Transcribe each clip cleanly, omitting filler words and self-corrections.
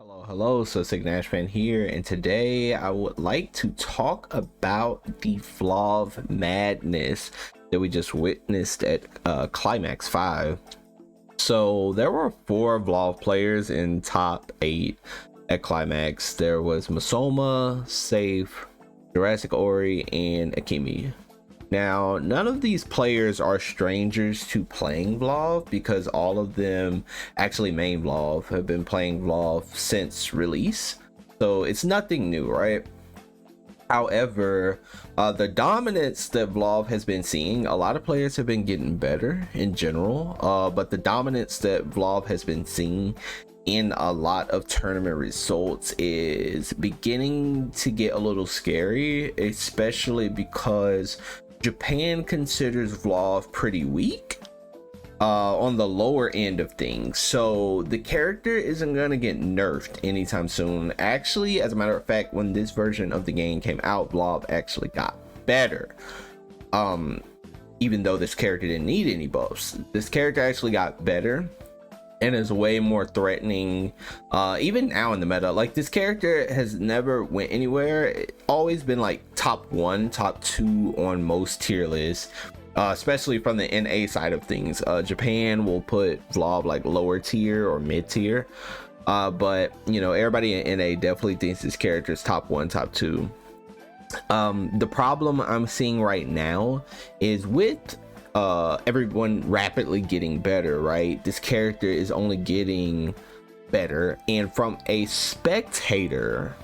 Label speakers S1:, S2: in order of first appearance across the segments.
S1: Hello, so Signash fan here, and today I would like to talk about the Vlov madness that we just witnessed at Climax 5. So there were 4 Vlov players in top 8 at Climax. There was Masoma, Safe, Jurassic Ori, and Akimi. Now, none of these players are strangers to playing Vlov because all of them actually main Vlov have been playing Vlov since release. So it's nothing new, right? However, the dominance that Vlov has been seeing, a lot of players have been getting better in general, but the dominance that Vlov has been seeing in a lot of tournament results is beginning to get a little scary, especially because Japan considers Vlov pretty weak on the lower end of things. So the character isn't going to get nerfed anytime soon. Actually, as a matter of fact, when this version of the game came out, Vlov actually got better. Even though this character didn't need any buffs, this character actually got better and is way more threatening even now in the meta. Like, this character has never went anywhere. It's always been like top 1, top 2 on most tier lists, especially from the NA side of things. Japan will put Vlov like lower tier or mid tier, but you know, everybody in NA definitely thinks this character is top 1, top 2. The problem I'm seeing right now is with everyone rapidly getting better, right? This character is only getting better, and from a spectator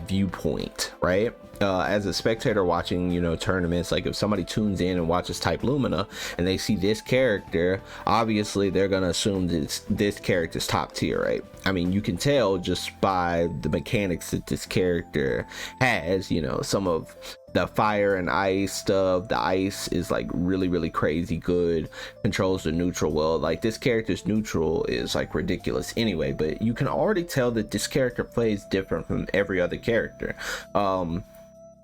S1: viewpoint, right? As a spectator watching, you know, tournaments, like if somebody tunes in and watches Type Lumina and they see this character, obviously they're gonna assume this character's top tier, right? I mean, you can tell just by the mechanics that this character has. You know, some of the fire and ice stuff. The ice is like really crazy good, controls the neutral well. Like, this character's neutral is like ridiculous anyway, but you can already tell that this character plays different from every other character.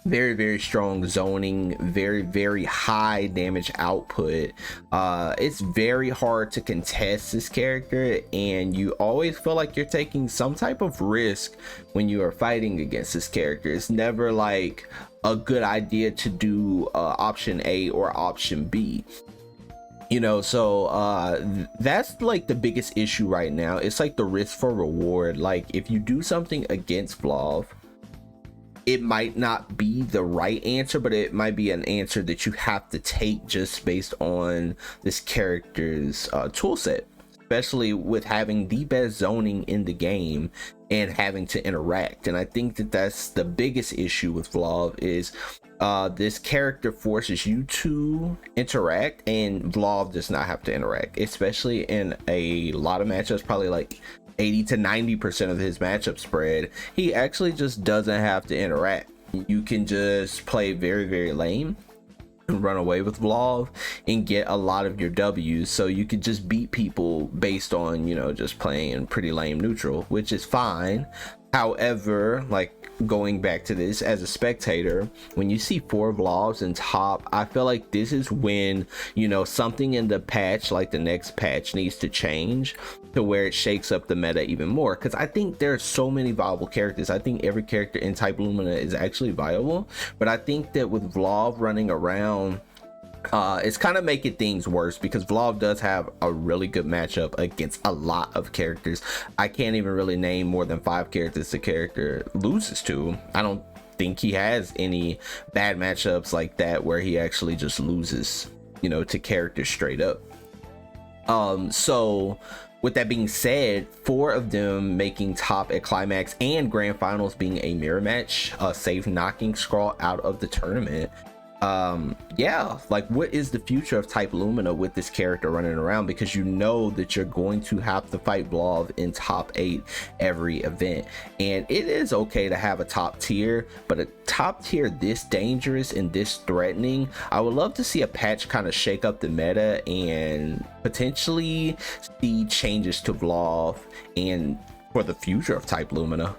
S1: Very strong zoning, very high damage output. It's very hard to contest this character, and you always feel like you're taking some type of risk when you are fighting against this character. It's never like a good idea to do option A or option B, you know. So that's like the biggest issue right now. It's like the risk for reward. Like, if you do something against Vlov, it might not be the right answer, but it might be an answer that you have to take just based on this character's tool set, especially with having the best zoning in the game and having to interact. And I think that that's the biggest issue with Vlov is this character forces you to interact, and Vlov does not have to interact, especially in a lot of matchups, probably like 80 to 90% of his matchup spread. He actually just doesn't have to interact. You can just play very lame and run away with Vlov and get a lot of your W's. So you could just beat people based on, you know, just playing pretty lame neutral, which is fine. However, like, going back to this as a spectator, when you see 4 Vlovs in top, I feel like this is when, you know, something in the patch, like the next patch, needs to change to where it shakes up the meta even more. Because I think there are so many viable characters. I think every character in Type Lumina is actually viable, but I think that with Vlov running around, it's kind of making things worse, because Vlov does have a really good matchup against a lot of characters. I can't even really name more than 5 characters the character loses to. I don't think he has any bad matchups like that where he actually just loses, you know, to characters straight up. So with that being said, 4 of them making top at Climax and Grand Finals being a mirror match, Safe knocking Skrull out of the tournament. Yeah, like, what is the future of Type Lumina with this character running around? Because you know that you're going to have to fight Vlov in top 8 every event, and it is okay to have a top tier, but a top tier this dangerous and this threatening, I would love to see a patch kind of shake up the meta and potentially see changes to Vlov and for the future of Type Lumina.